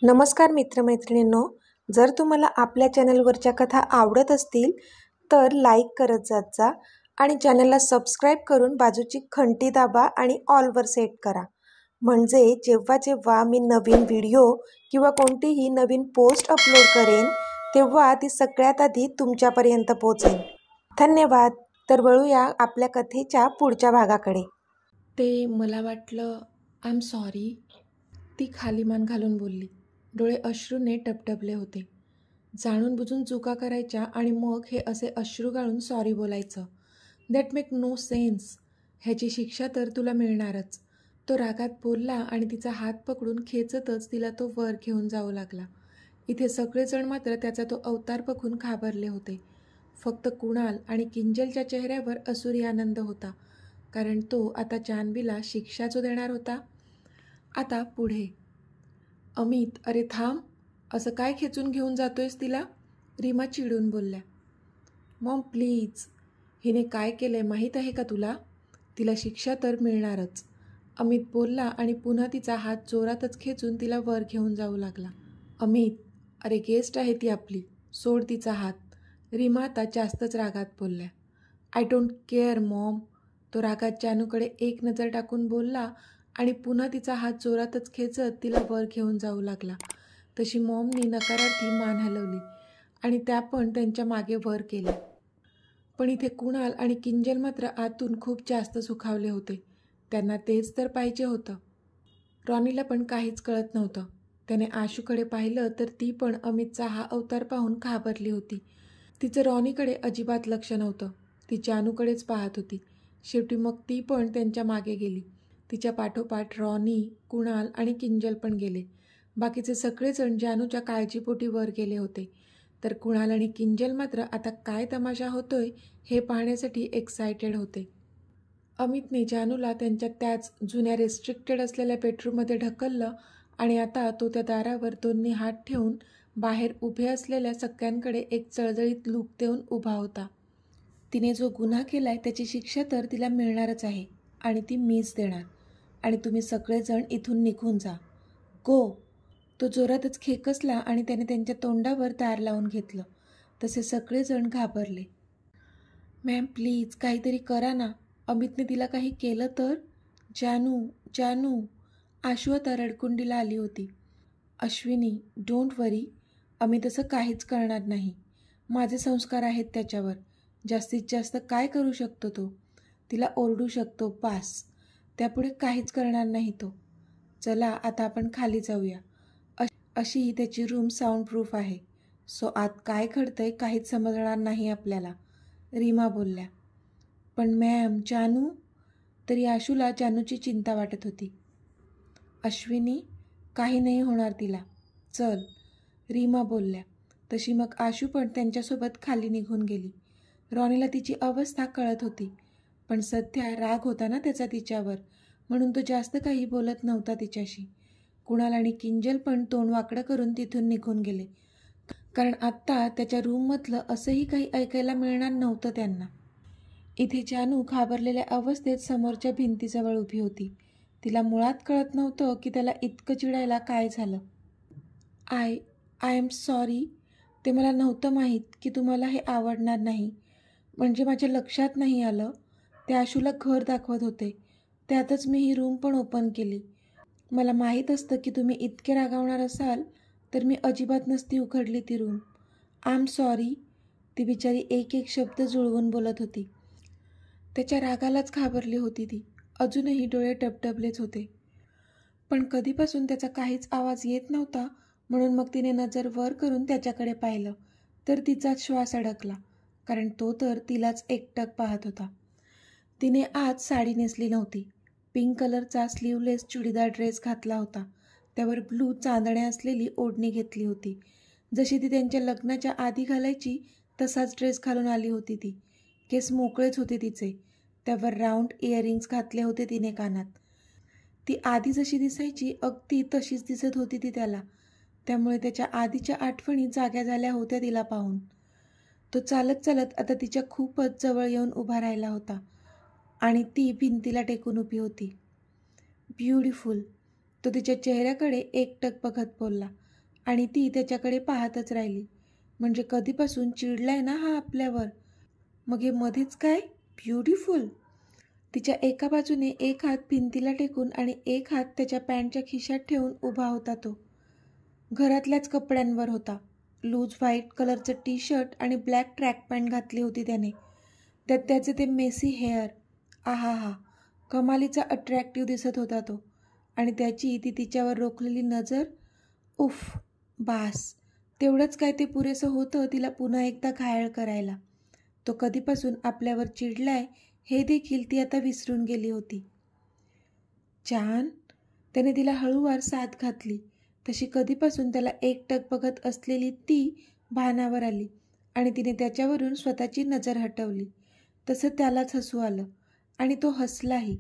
नमस्कार मित्रमैत्रिणींनो, जर तुम्हाला आपल्या चॅनलवरच्या कथा आवडत असतील तर लाईक करत जात जा आणि चॅनलला सबस्क्राईब करून बाजूची घंटी दाबा आणि ऑलवर सेट करा. म्हणजे जेव्हा जेव्हा मी नवीन व्हिडिओ किंवा कोणतीही नवीन पोस्ट अपलोड करेन तेव्हा ती सगळ्यात आधी तुमच्यापर्यंत पोहोचेल. धन्यवाद. तर वळूया आपल्या कथेच्या पुढच्या भागाकडे. ते मला वाटलं आय एम सॉरी, ती खाली मान घालून बोलली. डोळे अश्रूने टपटपले होते. जाणून बुजून चुका करायच्या आणि मग हे असे अश्रू गाळून सॉरी बोलायचं, दॅट मेक नो सेन्स. ह्याची शिक्षा तर तुला मिळणारच. तो रागात बोलला आणि तिचा हात पकडून खेचतच तिला तो वर घेऊन जाऊ लागला. इथे सगळेजण मात्र त्याचा तो अवतार बघून घाबरले होते. फक्त कुणाल आणि किंजलच्या चेहऱ्यावर असुरी आनंद होता, कारण तो आता जान्हवीला शिक्षा जो देणार होता. आता पुढे. अमित, अरे थांब, असं काय खेचून घेऊन जातोयस तिला? रीमा चिडून बोलल्या. मॉम प्लीज, हिने काय केलंय माहीत आहे का तुला? तिला शिक्षा तर मिळणारच, अमित बोलला आणि पुन्हा तिचा हात जोरातच खेचून तिला वर घेऊन जाऊ लागला. अमित, अरे गेस्ट आहे ती आपली, सोड तिचा हात. रीमा आता जास्तच रागात बोलल्या. I don't care Maugham. तो रागात जानूकडे एक नजर टाकून बोलला आणि पुन्हा तिचा हात जोरातच खेचत तिला वर घेऊन जाऊ लागला. तशी मॉमनी नकारार्थी मान हलवली आणि त्या पण त्यांच्या मागे वर केल्या. पण इथे कुणाल आणि किंजल मात्र आतून खूप जास्त सुखावले होते. त्यांना तेच तर पाहिजे होतं. रॉनीला पण काहीच कळत नव्हतं. त्याने आशूकडे पाहिलं तर ती पण अमितचा हा अवतार पाहून घाबरली होती. तिचं रॉनीकडे अजिबात लक्ष नव्हतं. ती जानूकडेच पाहत होती. शेवटी मग ती पण त्यांच्या मागे गेली. तिच्या पाठोपाठ रॉनी, कुणाल आणि किंजल पण गेले. बाकीचे सगळेजण जानूच्या काळजीपोटी वर गेले होते. तर कुणाल आणि किंजल मात्र आता काय तमाशा होतोय हे पाहण्यासाठी एक्सायटेड होते. अमितने जानूला त्यांच्या त्याच जुन्या रेस्ट्रिक्टेड असलेल्या बेडरूममध्ये ढकललं आणि आता तो त्या दारावर दोन्ही हात ठेवून बाहेर उभे असलेल्या सगळ्यांकडे एक चळचळीत लूक देऊन उभा होता. तिने जो गुन्हा केलाय त्याची शिक्षा तर तिला मिळणारच आहे आणि ती मीच देणार. आणि तुम्ही सगळेजण इथून निघून जा. गो. तो जोरातच खेकसला आणि त्याने त्यांच्या तोंडावर दार लावून घेतलं. तसे सगळेजण घाबरले. मॅम प्लीज काहीतरी करा ना. अमितने तिला काही केलं तर? जानू, जानू. आशू आता रडकुंडीला आली होती. अश्विनी, डोंट वरी. अमित असं काहीच करणार नाही. माझे संस्कार आहेत त्याच्यावर. जास्तीत जास्त काय करू शकतो तो? तिला ओरडू शकतो, पास. त्यापुढे काहीच करणार नाही तो. चला आता आपण खाली जाऊया. अशी त्याची रूम साऊंडप्रूफ आहे, सो आत काय घडतंय काहीच समजणार नाही आपल्याला, रीमा बोलल्या. पण मॅम, जानू. तरी आशूला जानूची चिंता वाटत होती. अश्विनी, काही नाही होणार तिला. चल, रीमा बोलल्या. तशी मग आशू पण त्यांच्यासोबत खाली निघून गेली. रॉनीला तिची अवस्था कळत होती, पण सध्या राग होता ना त्याचा तिच्यावर, म्हणून तो जास्त काही बोलत नव्हता तिच्याशी. कुणाल आणि किंजल पण तोंड वाकडं करून तिथून निघून गेले, कारण आत्ता त्याच्या रूममधलं असंही काही ऐकायला मिळणार नव्हतं त्यांना. इथे जानू घाबरलेल्या अवस्थेत समोरच्या भिंतीजवळ उभी होती. तिला मुळात कळत नव्हतं की त्याला इतकं चिडायला काय झालं. I am sorry. ते मला नव्हतं माहीत की तुम्हाला हे आवडणार नाही. म्हणजे माझ्या लक्षात नाही आलं. ते आशूला घर दाखवत होते, त्यातच मी ही रूम पण ओपन केली. मला माहीत असतं की तुम्ही इतके रागावणार असाल तर मी अजिबात नसती उघडली ती रूम. I am sorry. ती बिचारी एक एक शब्द जुळवून बोलत होती. त्याच्या रागालाच घाबरली होती ती. अजूनही डोळे टबटबलेच होते. पण कधीपासून त्याचा काहीच आवाज येत नव्हता, म्हणून मग तिने नजर वर करून त्याच्याकडे पाहिलं तर तिचाच श्वास अडकला, कारण तो तर तिलाच एकटक पाहत होता. तिने आज साडी नेसली नव्हती. पिंक कलरचा स्लीवलेस चुडीदार ड्रेस घातला होता. त्यावर ब्लू चांदण्या असलेली ओढणी घेतली होती. जशी ती त्यांच्या लग्नाच्या आधी घालायची तसाच ड्रेस घालून आली होती ती. केस मोकळेच होते तिचे. त्यावर राऊंड इयरिंग्स घातले होते तिने कानात. ती आधी जशी दिसायची अगदी तशीच दिसत होती ती त्याला. त्यामुळे त्याच्या आधीच्या आठवणी जाग्या झाल्या होत्या तिला पाहून. तो चालत चालत आता तिच्या खूपच जवळ येऊन उभा राहिला होता आणि ती भिंतीला टेकून उभी होती. ब्युटिफुल. तो तिच्या चेहऱ्याकडे एकटक बघत बोलला. आणि ती त्याच्याकडे पाहतच राहिली. म्हणजे कधीपासून चिडलाय ना हा आपल्यावर. मग हे मध्येच काय ब्युटिफुल. तिच्या एका बाजूने एक हात भिंतीला टेकून आणि एक हात त्याच्या पॅन्टच्या खिशात ठेवून उभा होता तो. घरातल्याच कपड्यांवर होता. लूज व्हाईट कलरचं टी शर्ट आणि ब्लॅक ट्रॅक पॅन्ट घातली होती त्याने. त्यात त्याचे ते मेसी हेअर. आहा हा, कमालीचा अट्रॅक्टिव्ह दिसत होता तो. आणि त्याची ती तिच्यावर रोखलेली नजर. उफ, बास. तेवढंच काय ते पुरेसं होतं तिला पुन्हा एकदा घायल करायला. तो कधीपासून आपल्यावर चिडलाय हे देखील ती आता विसरून गेली होती. जान, त्याने तिला हळूवार साथ घातली. तशी कधीपासून त्याला एकटक बघत असलेली ती भानावर आली आणि तिने त्याच्यावरून स्वतःची नजर हटवली. तसं त्यालाच हसू आलं आणि तो हसलाही.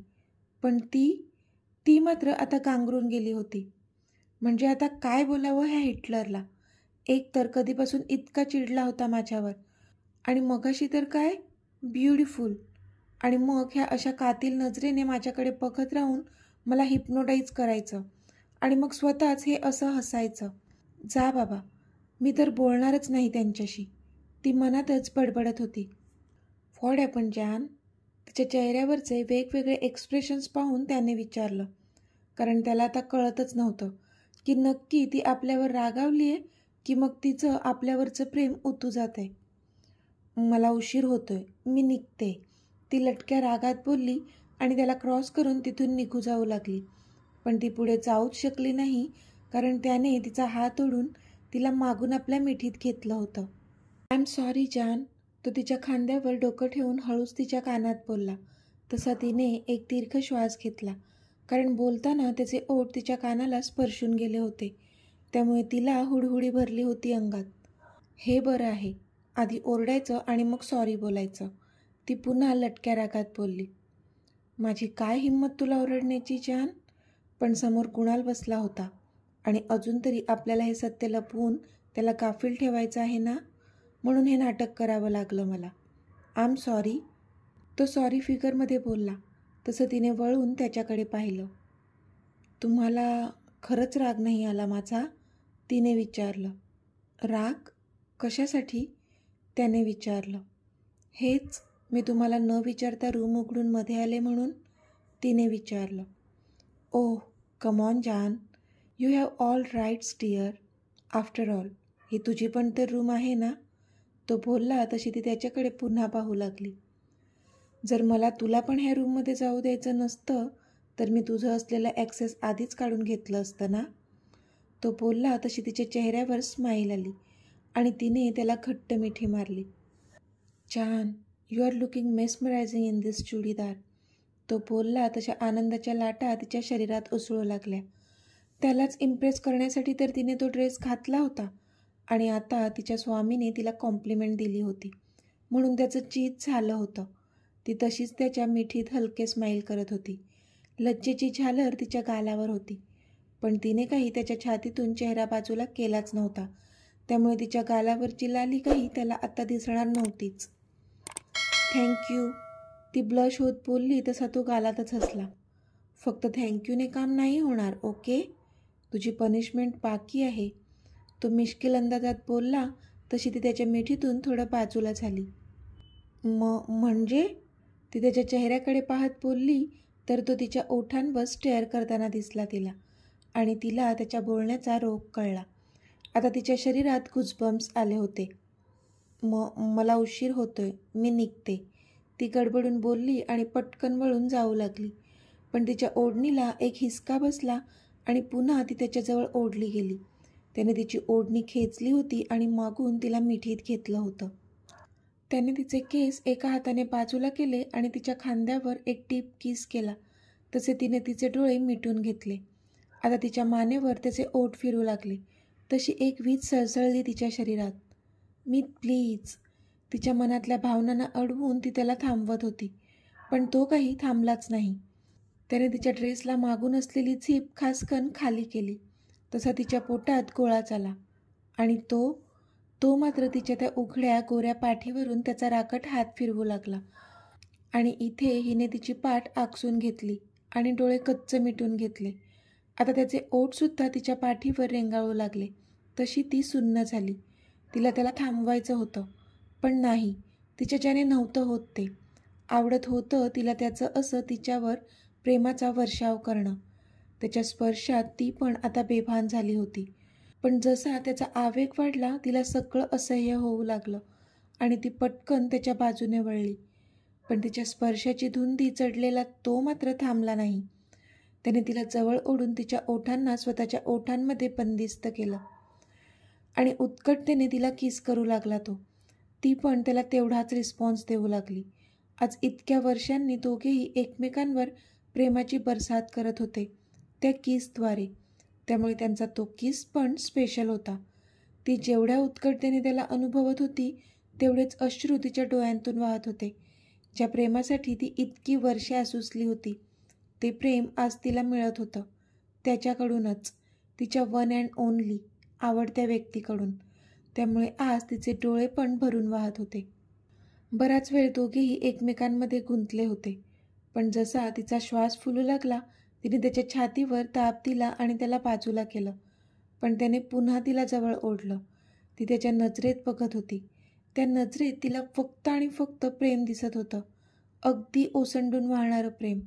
पण ती मात्र आता गांगरून गेली होती. म्हणजे आता काय बोलावं ह्या हिटलरला. एक तर कधीपासून इतका चिडला होता माझ्यावर, आणि मगाशी तर काय ब्युटिफुल. आणि मग ह्या अशा कातील नजरेने माझ्याकडे बघत राहून मला हिप्नोटाईज करायचं आणि मग स्वतःच हे असं हसायचं. जा बाबा, मी तर बोलणारच नाही त्यांच्याशी, ती मनातच बडबडत होती. What happen Jan? तिच्या चेहऱ्यावरचे वेगवेगळे एक्सप्रेशन्स पाहून त्याने विचारलं. कारण त्याला आता कळतच नव्हतं की नक्की ती आपल्यावर रागावली आहे की मग तिचं आपल्यावरचं प्रेम उतू जात आहे. मला उशीर होतोय, मी निघते, ती लटक्या रागात बोलली आणि त्याला क्रॉस करून तिथून निघू जाऊ लागली. पण ती पुढे जाऊच शकली नाही, कारण त्याने तिचा हात ओढून तिला मागून आपल्या मिठीत घेतलं होतं. आय एम सॉरी जान, तो तिच्या खांद्यावर डोकं ठेवून हळूच तिच्या कानात बोलला. तसा तिने एक दीर्घ श्वास घेतला, कारण बोलताना त्याचे ओठ तिच्या कानाला स्पर्शून गेले होते. त्यामुळे तिला हुडहुडी भरली होती अंगात. हे बरं आहे, आधी ओरडायचं आणि मग सॉरी बोलायचं, ती पुन्हा लटक्या रागात बोलली. माझी काय हिंमत तुला ओरडण्याची जान? पण समोर कुणाल बसला होता आणि अजून तरी आपल्याला हे सत्य लपवून त्याला गाफील ठेवायचं आहे ना, म्हणून हे नाटक करावं लागलं मला. आय एम सॉरी, तो सॉरी फिगरमध्ये बोलला. तसं तिने वळून त्याच्याकडे पाहिलं. तुम्हाला खरंच राग नाही आला माझा? तिने विचारलं. राग? कशासाठी? त्याने विचारलं. हेच, मी तुम्हाला न विचारता रूम उघडून मध्ये आले म्हणून, तिने विचारलं. Oh come on jaan, you have all rights dear. After all ही तुझी पण तर रूम आहे ना? तो बोलला तशी ती त्याच्याकडे पुन्हा पाहू लागली. जर मला तुला पण ह्या रूममध्ये जाऊ द्यायचं नसतं तर मी तुझं असलेलं ॲक्सेस आधीच काढून घेतलं असतं ना? तो बोलला तशी तिच्या चेहऱ्यावर स्माईल आली आणि तिने त्याला घट्ट मिठी मारली. Jaan, you are looking mesmerising in this churidar. तो बोलला तशा आनंदाच्या लाटा तिच्या शरीरात उसळू लागल्या. त्यालाच इम्प्रेस करण्यासाठी तर तिने तो ड्रेस घातला होता आणि आता तिच्या स्वामीने तिला कॉम्प्लिमेंट दिली होती म्हणून त्याचं चीज झालं होतं. ती तशीच त्याच्या मिठीत हलके स्माईल करत होती. लज्जेची झालर तिच्या गालावर होती, पण तिने काही त्याच्या छातीतून चेहरा बाजूला केलाच नव्हता. त्यामुळे तिच्या गालावरची लाली काही त्याला आता दिसणार नव्हतीच. थँक्यू, ती ब्लश होत बोलली तसा तो गालातच हसला. फक्त थँक्यूने काम नाही होणार, ओके? तुझी पनिशमेंट बाकी आहे. तो मिश्किल अंदाजात बोलला तशी ती त्याच्या मिठीतून थोडं बाजूला झाली. म्हणजे? ती त्याच्या चेहऱ्याकडे पाहत बोलली तर तो तिच्या ओठांवर स्टेअर करताना दिसला तिला, आणि तिला त्याच्या बोलण्याचा रोग कळला. आता तिच्या शरीरात गुजबम्स आले होते. मला उशीर होतोय, मी निघते, ती गडबडून बोलली आणि पटकन वळून जाऊ लागली. पण तिच्या ओढणीला एक हिसका बसला आणि पुन्हा ती त्याच्याजवळ ओढली गेली. त्याने तिची ओढणी खेचली होती आणि मागून तिला मिठीत घेतलं होतं. त्याने तिचे केस एका हाताने बाजूला केले आणि तिच्या खांद्यावर एक डीप किस केला. तसे तिने तिचे डोळे मिटून घेतले. आता तिच्या मानेवर त्याचे ओठ फिरू लागले. तशी एक वीज सळसळली तिच्या शरीरात. मी प्लीज, तिच्या मनातल्या भावनांना अडवून ती त्याला थांबवत होती, पण तो काही थांबलाच नाही. त्याने तिच्या ड्रेसला मागून असलेली झीप खासकन खाली केली. तसा तिच्या पोटात गोळाच आला आणि तो मात्र तिच्या त्या उघड्या गोऱ्या पाठीवरून त्याचा राकट हात फिरवू लागला. आणि इथे हिने तिची पाठ आकसून घेतली आणि डोळे कच्च मिटून घेतले. आता त्याचे ओठसुद्धा तिच्या पाठीवर रेंगाळू लागले. तशी ती सुन्न झाली. तिला त्याला थांबवायचं होतं, पण नाही, तिच्याच्याने नव्हतं होत ते. आवडत होतं तिला त्याचं असं तिच्यावर प्रेमाचा वर्षाव करणं. त्याच्या स्पर्शात ती पण आता बेभान झाली होती. पण जसा त्याचा आवेग वाढला तिला सगळं असह्य होऊ लागलं आणि ती पटकन त्याच्या बाजूने वळली. पण तिच्या स्पर्शाची धुंदी चढलेला तो मात्र थांबला नाही. त्याने तिला जवळ ओढून तिच्या ओठांना स्वतःच्या ओठांमध्ये बंदिस्त केलं आणि उत्कटतेने तिला किस करू लागला तो. ती पण त्याला तेवढाच रिस्पॉन्स देऊ लागली. आज इतक्या वर्षांनी दोघेही एकमेकांवर प्रेमाची बरसात करत होते त्या किसद्वारे. त्यामुळे त्यांचा तो किस पण स्पेशल होता. ती जेवढ्या उत्कटतेने त्याला अनुभवत होती तेवढेच अश्रू तिच्या डोळ्यांतून वाहत होते. ज्या प्रेमासाठी ती इतकी वर्षे आसुसली होती ते प्रेम आज तिला मिळत होतं, त्याच्याकडूनच, तिच्या वन अँड ओनली आवडत्या व्यक्तीकडून. त्यामुळे आज तिचे डोळे पण भरून वाहत होते. बराच वेळ दोघेही एकमेकांमध्ये गुंतले होते. पण जसा तिचा श्वास फुलू लागला तिने त्याच्या छातीवर ताप दिला आणि त्याला बाजूला केलं. पण त्याने पुन्हा तिला जवळ ओढलं. ती त्याच्या नजरेत बघत होती. त्या नजरेत तिला फक्त आणि फक्त प्रेम दिसत होतं, अगदी ओसंडून वाहणारं प्रेम.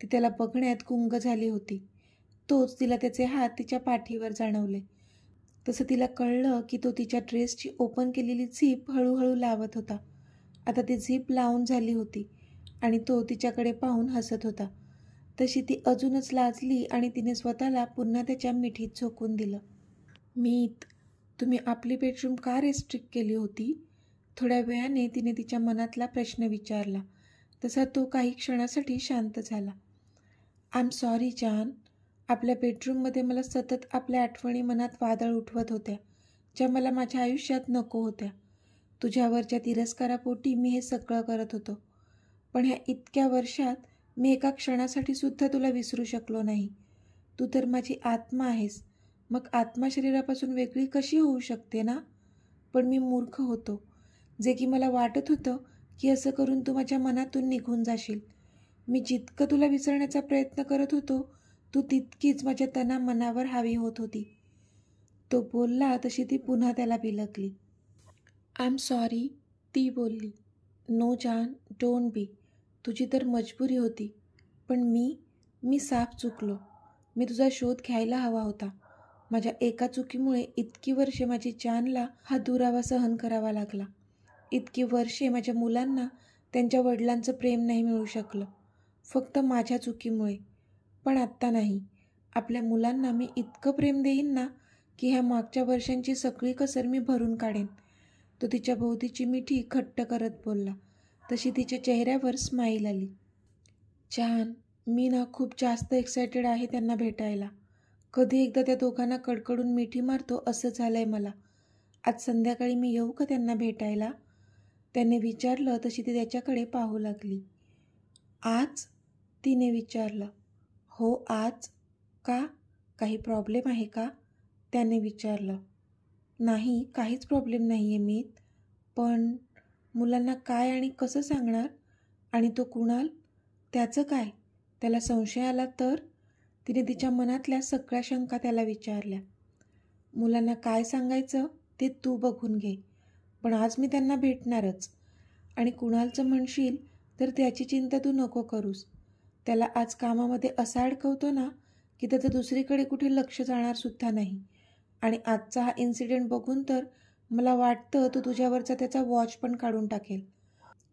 ती त्याला बघण्यात गुंग झाली होती. तोच तिला त्याचे हात तिच्या पाठीवर जाणवले. तसं तिला कळलं की तो तिच्या ड्रेसची ओपन केलेली झीप हळूहळू लावत होता. आता ती झीप लावून झाली होती आणि तो तिच्याकडे पाहून हसत होता. तशी ती अजूनच लाजली आणि तिने स्वतःला पुन्हा त्याच्या मिठीत झोकून दिलं. मीत, तुम्ही आपली बेडरूम का रेस्ट्रिक्ट केली होती? थोड्या वेळाने तिने तिच्या मनातला प्रश्न विचारला. तसा तो काही क्षणासाठी शांत झाला. आय एम सॉरी जान. आपल्या बेडरूममध्ये मला सतत आपल्या आठवणी मनात वादळ उठवत होत्या, ज्या मला माझ्या आयुष्यात नको होत्या. तुझ्यावरच्या तिरस्कारापोटी मी हे सगळं करत होतो. पण ह्या इतक्या वर्षात मी एका क्षणासाठी सुद्धा तुला विसरू शकलो नाही. तू तर माझी आत्मा आहेस. मग आत्मा शरीरापासून वेगळी कशी होऊ शकते ना? पण मी मूर्ख होतो, जे की मला वाटत होतं की असं करून तू माझ्या मनातून निघून जाशील. मी जितकं तुला विसरण्याचा प्रयत्न करत होतो तू तितकीच माझ्या तना मनावर हावी होत होती. तो बोलला तशी ती पुन्हा त्याला बिलगली. आय एम सॉरी, ती बोलली. नो जान, डोंट बी. तुझी तर मजबुरी होती. पण मी साफ चुकलो. मी तुझा शोध घ्यायला हवा होता. माझ्या एका चुकीमुळे इतकी वर्षे माझी जानला हा दुरावा सहन करावा लागला. इतकी वर्षे माझ्या मुलांना त्यांच्या वडिलांचं प्रेम नाही मिळू शकलं, फक्त माझ्या चुकीमुळे. पण आत्ता नाही. आपल्या मुलांना मी इतकं प्रेम देईन ना की ह्या मागच्या वर्षांची सगळी कसर मी भरून काढेन. तो तिच्या भोवतीची मिठी घट्ट करत बोलला. तशी तिच्या चेहऱ्यावर स्माईल आली. जान, मी ना खूप जास्त एक्सायटेड आहे त्यांना भेटायला. कधी एकदा त्या दोघांना कडकडून मिठी मारतो असं झालंय मला. आज संध्याकाळी मी येऊ का त्यांना भेटायला? त्याने विचारलं. तशी ती त्याच्याकडे पाहू लागली. आज? तिने विचारलं. हो आज. का? काही प्रॉब्लेम आहे का? त्याने विचारलं. नाही, काहीच प्रॉब्लेम नाही आहे मीत. पण मुलांना काय आणि कसं सांगणार? आणि तो कुणाल, त्याचं काय? त्याला संशय आला तर? तिने तिच्या मनातल्या सगळ्या शंका त्याला विचारल्या. मुलांना काय सांगायचं ते तू बघून घे. पण आज मी त्यांना भेटणारच. आणि कुणालचं म्हणशील तर त्याची चिंता तू नको करूस. त्याला आज कामामध्ये असा अडकवतो ना की त्याचं दुसरीकडे कुठे लक्ष जाणार सुद्धा नाही. आणि आजचा हा इन्सिडेंट बघून तर मला वाटतं तो तुझ्यावरचा त्याचा वॉच पण काढून टाकेल.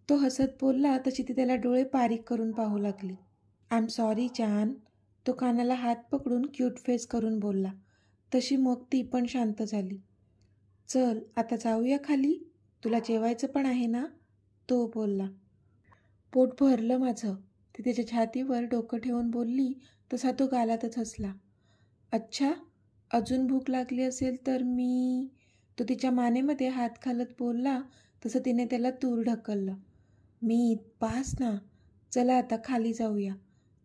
तो हसत बोलला. तशी ती त्याला डोळे बारीक करून पाहू लागली. आय एम सॉरी जान. तो कानाला हात पकडून क्यूट फेस करून बोलला. तशी मग ती पण शांत झाली. चल आता जाऊया खाली, तुला जेवायचं पण आहे ना? तो बोलला. पोट भरलं माझं, ती त्याच्या छातीवर डोकं ठेवून बोलली. तसा तो गालातच हसला. अच्छा, अजून भूक लागली असेल तर मी, तो तिच्या मानेमध्ये हात घालत बोलला. तसं तिने त्याला दूर ढकललं. मी, पास ना, चला आता खाली जाऊया,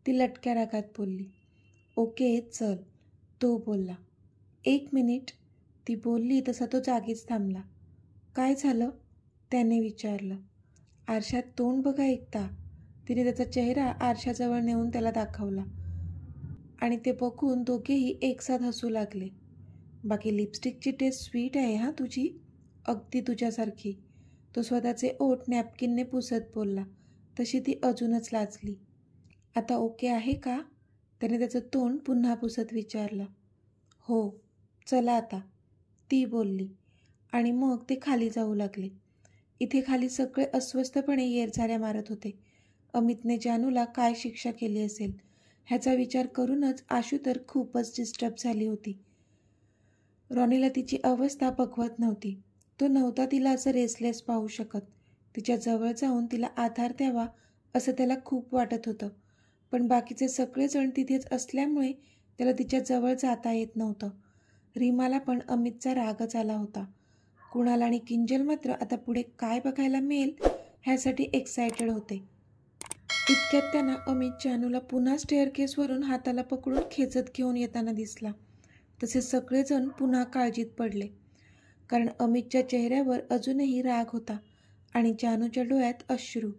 ती लटक्या रागात बोलली. ओके चल, तो बोलला. 1 मिनिट, ती बोलली. तसा तो जागीच थांबला. काय झालं? त्याने विचारलं. आरशात तोंड बघा एकदा. तिने त्याचा चेहरा आरशाजवळ नेऊन त्याला दाखवला आणि ते बघून दोघेही एकसाथ हसू लागले. बाकी लिपस्टिकची टेस्ट स्वीट आहे हा तुझी, अगदी तुझ्यासारखी. तो स्वतःचे ओठ नॅपकिनने पुसत बोलला. तशी ती अजूनच लाजली. आता ओके आहे का? त्याने त्याचं तोंड पुन्हा पुसत विचारलं. हो, चला आता, ती बोलली आणि मग ते खाली जाऊ लागले. इथे खाली सगळे अस्वस्थपणे येरझाऱ्या मारत होते. अमितने जानूला काय शिक्षा केली असेल ह्याचा विचार करूनच आशू तर खूपच डिस्टर्ब झाली होती. रॉनीला तिची अवस्था बघवत नव्हती. तो नव्हता तिला असं रेसलेस पाहू शकत. तिच्या जवळ जाऊन तिला आधार द्यावा असं त्याला खूप वाटत होतं. पण बाकीचे सगळेजण तिथेच असल्यामुळे त्याला तिच्या जवळ जाता येत नव्हतं. रीमाला पण अमितचा रागच आला होता. कुणाल आणि किंजल मात्र आता पुढे काय बघायला मिळेल ह्यासाठी एक्सायटेड होते. इतक्यात त्यांना अमित जानूला पुन्हा स्टेअरकेसवरून हाताला पकडून खेचत घेऊन येताना दिसला. तसे सगळेजण पुन्हा काळजीत पडले, कारण अमितच्या चेहऱ्यावर अजूनही राग होता आणि जानूच्या डोळ्यात अश्रू.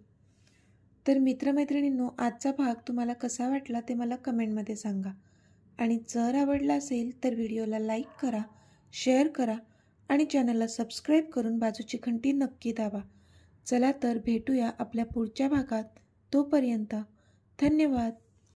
तर मित्रमैत्रिणींनो, आजचा भाग तुम्हाला कसा वाटला ते मला कमेंटमध्ये सांगा. आणि जर आवडला असेल तर व्हिडिओला लाईक करा, शेअर करा आणि चॅनलला सबस्क्राईब करून बाजूची घंटी नक्की दाबा. चला तर भेटूया आपल्या पुढच्या भागात. तोपर्यंत धन्यवाद.